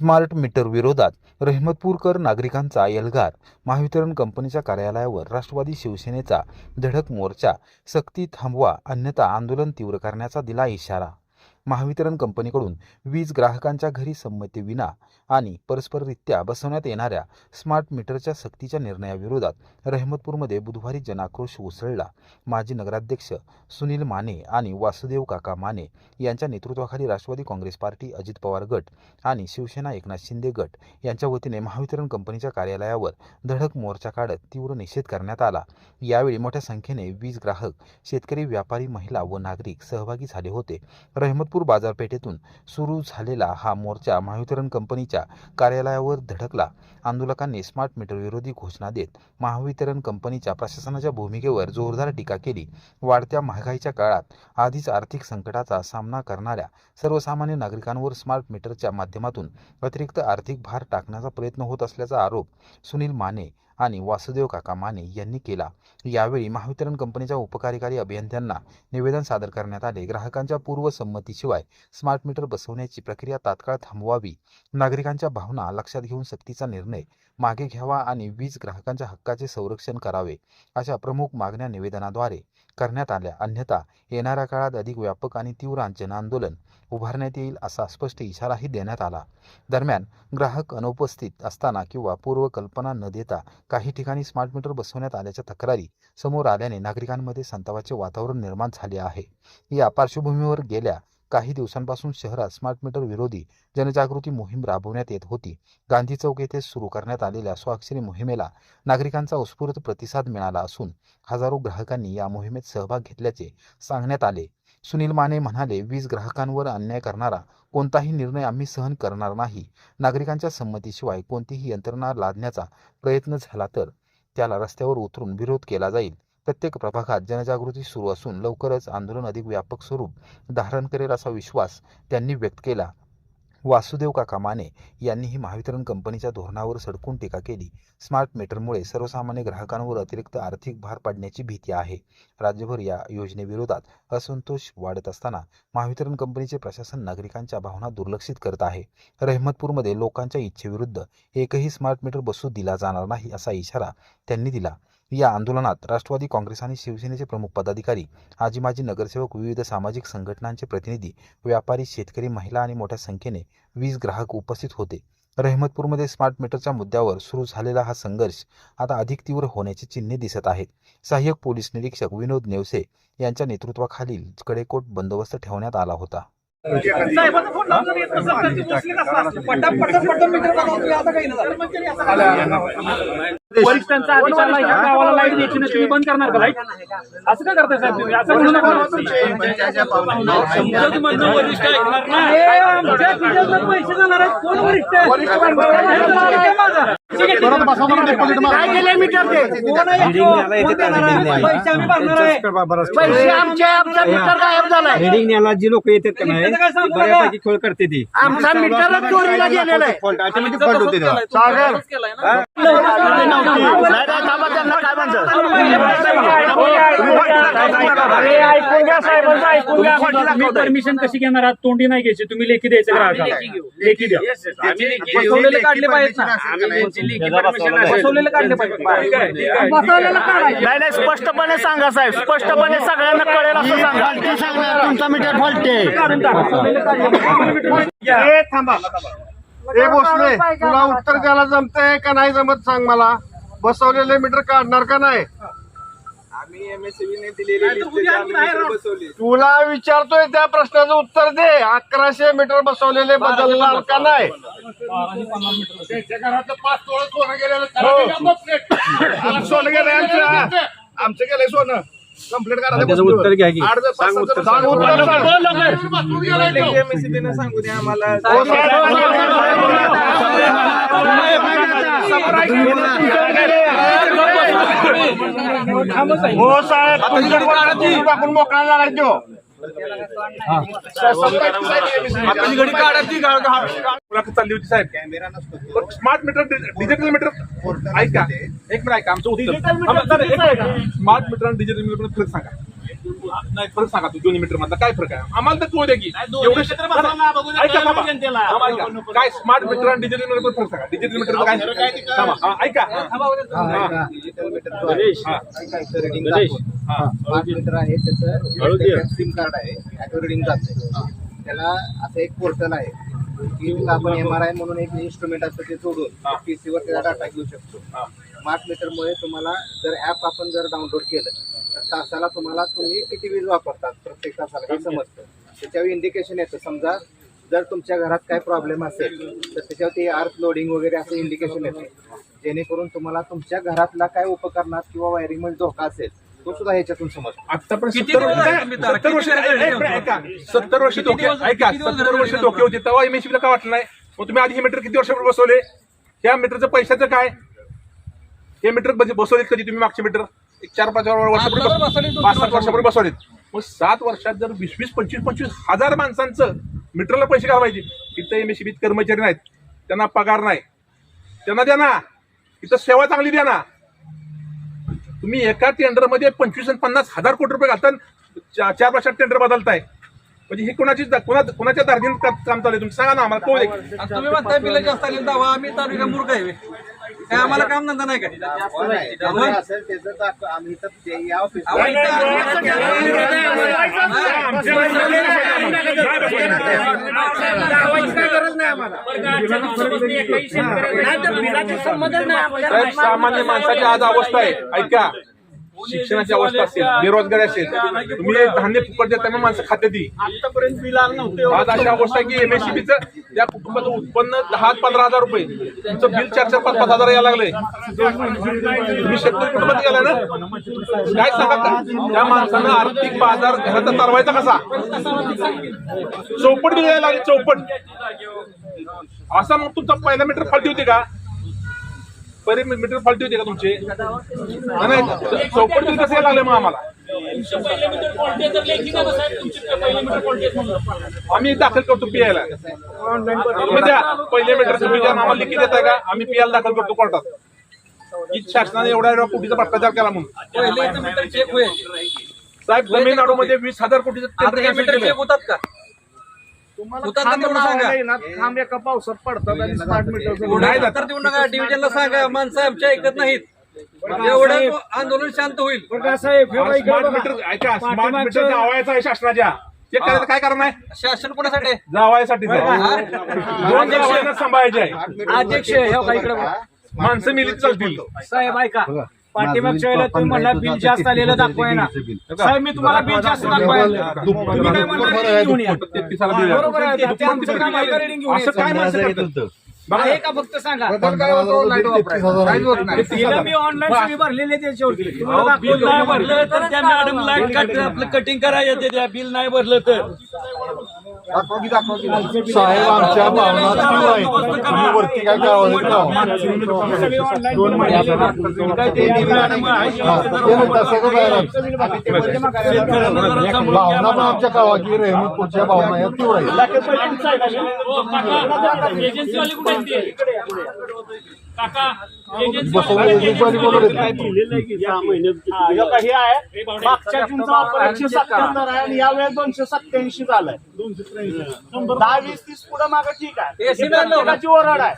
Smart meter विरोधात रहमतपूरकर नागरिकांचा एल्गार। महावितरण कंपनीच्या कार्यालयावर राष्ट्रवादी शिवसेनेचा धडक मोर्चा। सक्ती थांबवा अन्यथा आंदोलन तीव्र करण्याचा दिला इशारा। महावितरण कंपनीकडून वीज ग्राहकांच्या घरी संमतीविना आणि परस्पररित्या बसवण्यात येणाऱ्या स्मार्ट मीटरच्या सक्तीच्या निर्णयाविरोधात रहमतपूरमध्ये बुधवारी जनाक्रोश उसळला। माजी नगराध्यक्ष सुनील माने आणि वासुदेव काका माने यांच्या नेतृत्वाखाली राष्ट्रवादी काँग्रेस पार्टी, अजित पवार गट आणि शिवसेना एकनाथ शिंदे गट यांच्या वतीने महावितरण कंपनीच्या कार्यालयावर धडक मोर्चा काढत तीव्र निषेध करण्यात आला। यावेळी मोठ्या संख्येने वीज ग्राहक, शेतकरी, व्यापारी, महिला व नागरिक सहभागी झाले होते। रहमतपूर बाजारपेठेतून सुरू झालेला हा मोर्चा महावितरण कंपनीच्या कार्यालयावर धडकला। आंदोलकांनी स्मार्ट मीटर विरोधी घोषणा देत महावितरण कंपनीच्या प्रशासनाच्या भूमिकेवर जोरदार टीका केली। वाढत्या महागाईच्या काळात आधीच आर्थिक संकटाचा सामना करणाऱ्या सर्वसामान्य नागरिकांवर स्मार्ट मीटरच्या माध्यमातून अतिरिक्त आर्थिक भार टाकण्याचा प्रयत्न होत असल्याचा आरोप सुनील माने आणि वासुदेव काका माने यांनी केला। यावेळी महावितरण कंपनीच्या उपकार्यकारी अभियंत्यांना निवेदन सादर करण्यात आले। ग्राहकांच्या पूर्वसंमतीशिवाय स्मार्ट मीटर बसवण्याची प्रक्रिया तात्काळ थांबवावी, नागरिकांच्या भावना लक्षात घेऊन सक्तीचा निर्णय मागे घ्यावा आणि वीज ग्राहकांच्या हक्काचे संरक्षण करावे, अशा प्रमुख मागण्या निवेदनाद्वारे करण्यात आल्या। अन्यथा येणाऱ्या काळात अधिक व्यापक आणि तीव्र जनआंदोलन उभारण्यात येईल असा स्पष्ट इशाराही देण्यात आला। दरम्यान ग्राहक अनुपस्थित असताना किंवा पूर्वकल्पना न देता काही ठिकाणी स्मार्ट मीटर बसवण्यात आल्याच्या तक्रारी समोर आल्याने नागरिकांमध्ये संतापाचे वातावरण निर्माण झाले आहे। या पार्श्वभूमीवर गेल्या काही दिवसांपासून शहरात स्मार्ट मीटर विरोधी जनजागृती मोहीम राबवण्यात येत होती। गांधी चौक येथे सुरू करण्यात आलेल्या स्वाक्षरी मोहिमेला नागरिकांचा उत्स्फूर्त प्रतिसाद मिळाला असून हजारो ग्राहकांनी या मोहिमेत सहभाग घेतल्याचे सांगण्यात आले। सुनील माने म्हणाले, वीज ग्राहकांवर अन्याय करणारा कोणताही निर्णय आम्ही सहन करणार नाही। नागरिकांच्या संमतीशिवाय कोणतीही यंत्रणा लादण्याचा प्रयत्न झाला तर त्याला रस्त्यावर उतरून विरोध केला जाईल। प्रत्येक प्रभागात जनजागृती सुरू असून लवकरच आंदोलन अधिक व्यापक स्वरूप धारण करेल असा विश्वास त्यांनी व्यक्त केला। वासुदेव काका माने यांनीही महावितरण कंपनीच्या धोरणावर सडकून टीका केली। स्मार्ट मीटरमुळे सर्वसामान्य ग्राहकांवर अतिरिक्त आर्थिक भार पडण्याची भीती आहे। राज्यभर या योजनेविरोधात असंतोष वाढत असताना महावितरण कंपनीचे प्रशासन नागरिकांच्या भावना दुर्लक्षित करत आहे। रहमतपूरमध्ये लोकांच्या इच्छेविरुद्ध एकही स्मार्ट मीटर बसू दिला जाणार नाही असा इशारा त्यांनी दिला। या आंदोलनात राष्ट्रवादी काँग्रेस आणि शिवसेनेचे प्रमुख पदाधिकारी, माजी नगरसेवक, विविध सामाजिक संघटनांचे प्रतिनिधी, व्यापारी, शेतकरी, महिला आणि मोठ्या संख्येने वीज ग्राहक उपस्थित होते। रहमतपूरमध्ये स्मार्ट मीटरच्या मुद्द्यावर सुरू झालेला हा संघर्ष आता अधिक तीव्र होण्याची चिन्हे दिसत आहेत। सहाय्यक पोलीस निरीक्षक विनोद नेवसे यांच्या नेतृत्वाखालील कडेकोट बंदोबस्त ठेवण्यात आला होता। वरिष्ठांचा अधिकार आहे, ह्या गावाला लाईट द्यायची नाही, तुम्ही बंद करणार का लाईट? असं काय करताय साहेब तुम्ही? असं म्हणू नका। वरिष्ठ ऐकणार नाही, आमच्या खिशातनं पैसे जाणार आहेत। कोण वरिष्ठ आहे? काय केलंय मीटर ते? पैसे आम्ही भरणार आहे, पैसे आमचा मीटर गायब झालाय। रिडिंग न्यायला जी लोक येतात का नाही बऱ्यापैकी खोळ करते ती। आमचा मीटरच चोरीला गेलेला आहे। ऑटोमॅटिक फॉल्ट होते त्याला। तुम्ही परमिशन कशी घेणार आहात? तोंडी नाही घ्यायची, तुम्ही लेखी द्यायचं ग्राहकाला। लेखी द्या, बसवलेले काढले पाहिजेत ना, बसवलेले काढले पाहिजे। नाही, स्पष्टपणे सांगा साहेब, स्पष्टपणे सगळ्यांना कळेल असं सांगा। तुमचा मीटर फॉल्ट आहे। थांबा, हे भोसले, तुला उत्तर द्यायला जमतंय का नाही जमत सांग मला। बसवलेले मीटर काढणार का नाही? तुला विचारतोय त्या प्रश्नाचं उत्तर दे। 1100 मीटर बसवलेले बदलणार का नाही? सोनं गेलंय आमचं गेलंय सोनं। कंप्लीट करा, त्याचं उत्तर घ्या की सांगू द्या आम्हाला। हो साहेब, टाकून मोकळा लागायचो। चालली होती साहेब, स्मार्ट मीटर, डिजिटल मीटर ऐका, एक मिनिट ऐका आमचं उत्तर। स्मार्ट मीटर आणि डिजिटल मीटर फरक सांगा। नाही फरक सांगा तू दोन्ही मीटर मधला काय फरक आहे आम्हाला तर कळू द्या की एवढं ऐका बाबा. थांबा, ऐका. काय स्मार्ट मीटर आणि डिजिटल मीटर फरक सांगा. डिजिटल मीटर काय थांबा. ऐका स्मार्ट मीटर आहे त्याचं सिम कार्ड आहे ॲटो रिडिंग जाते त्याला असं एक पोर्टल आहे की आपण MRI म्हणून एक इन्स्ट्रुमेंट असतं ते जोडून PC वर त्याचा डाटा घेऊ शकतो. स्मार्ट मीटरमुळे तुम्हाला जर ॲप आपण जर डाउनलोड केलं तर तासाला तुम्हाला तुम्ही किती वीज वापरतात प्रत्येक तासाला हे समजतं. त्याच्यावर इंडिकेशन येतं. समजा जर तुमच्या घरात काय प्रॉब्लेम असेल तर त्याच्यावरती अर्थ लोडिंग वगैरे असं इंडिकेशन येते जेणेकरून तुम्हाला तुमच्या घरातला काय उपकरणात किंवा वायरिंगमध्ये धोका असेल तो सुद्धा ह्याच्यातून समजतो. आतापर्यंत 70 वर्ष धोके ऐका 70 वर्ष धोके होते तेव्हा MSCB ला काय वाटलं नाही. मग तुम्ही आधी हे मीटर किती वर्षापूर्वी बसवले. ह्या मीटरचं पैशाचं काय हे मीटर बसवलेत कधी तुम्ही मागचे मीटर 4-5 वर्षापूर्वी 5-7 वर्षापूर्वी बसवलेत. मग 7 वर्षात जर 20-25 हजार माणसांचं मीटरला पैसे घालवायचे. इथं MSCB कर्मचारी नाहीत त्यांना पगार नाही त्यांना द्या ना. इथं सेवा चांगली द्या ना. तुम्ही एका टेंडरमध्ये 25 आणि 50 हजार कोटी रुपये घालता 4 वर्षात टेंडर बदलताय म्हणजे हे कोणाच्या दार्जिन काम चालू तुम्ही सांगा ना आम्हाला. तो तुम्ही म्हणताय बिल जास्त आले दावा आम्ही तालुका मूर्ख आहे काय आम्हाला काम धंदा नाही काय असेल त्याचं आम्ही तर या ऑफिस सामान्य माणसाची आज अवस्था आहे. ऐका शिक्षणाची अवस्था असेल बेरोजगारी असेल तुम्ही धान्य फुकट देता मग माणसं खाते ती आतापर्यंत बिल आलं नव्हतं. आज अशी अवस्था आहे की MSCBचं त्या कुटुंबाचं उत्पन्न 10-15 हजार रुपये तुमचं बिल 4-5 हजार यायला लागलंय. तुम्ही शेतकरी कुटुंबात गेलाय ना काय सांगा त्या माणसानं आर्थिक बाजार घराचा चालवायचा कसा. चौपट बिल यायला लागली चौपट. असा मग तुमचा पहिला मीटर फालती होते का पहिले मीटर फालती होते का तुमचे नाही चौपट बिल कसं यायला लागलं मग आम्हाला. आम्ही दाखल करतो PI ला पहिले मीटर तुम्ही ज्या नावाला लिखित देताय का आम्ही PI ला दाखल करतो कोर्टात की शासनाने एवढा कोटीचा भ्रष्टाचार केला म्हणून. साहेब तमिळनाडूमध्ये 20,000 कोटीचं टेंडर होतात का खांब एका पावसात पडतात आणि स्मार्ट मीटर तर देऊ नका डिव्हिजनला सांगा माणसं आमच्या ऐकत नाहीत एवढं आंदोलन शांत होईल. स्मार्ट मीटर ऐका स्मार्ट मीटर जावायचं आहे शासनाच्या ते करायचं काय कारण आहे शासन कोणासाठी जावायसाठी 2 जावयांना सांभाळायचे आहे. अध्यक्ष माणसं मिलीत चालतील. साहेब ऐका पाठीमागच्या वेळेला तुम्ही म्हणला बिल जास्त आलेलं दाखवाय ना साहेब मी तुम्हाला बिल जास्त दाखवायला तुम्ही काय म्हणला घेऊन या. बरोबर आहे ते आमचं काम आहे का reading घेऊन असं काय माणसं करतात आहे का फक्त सांगा बिलं मी ऑनलाईन सगळी भरलेली आहे त्याच्यावरती बिल नाही भरलं तर त्या मॅडमला आपलं कटिंग करायचं त्या बिल नाही भरलं तर साहेब आमच्या भावना वरती काय भावना पण आमच्या कळवा की रेहमतपूरच्या भावना या तीव्र मागच्या जूनचा ऑफर 177 आहे आणि यावेळेस 287 झालाय. 10-20-30 पुढे मागे ठीक आहे. ओरड आहे.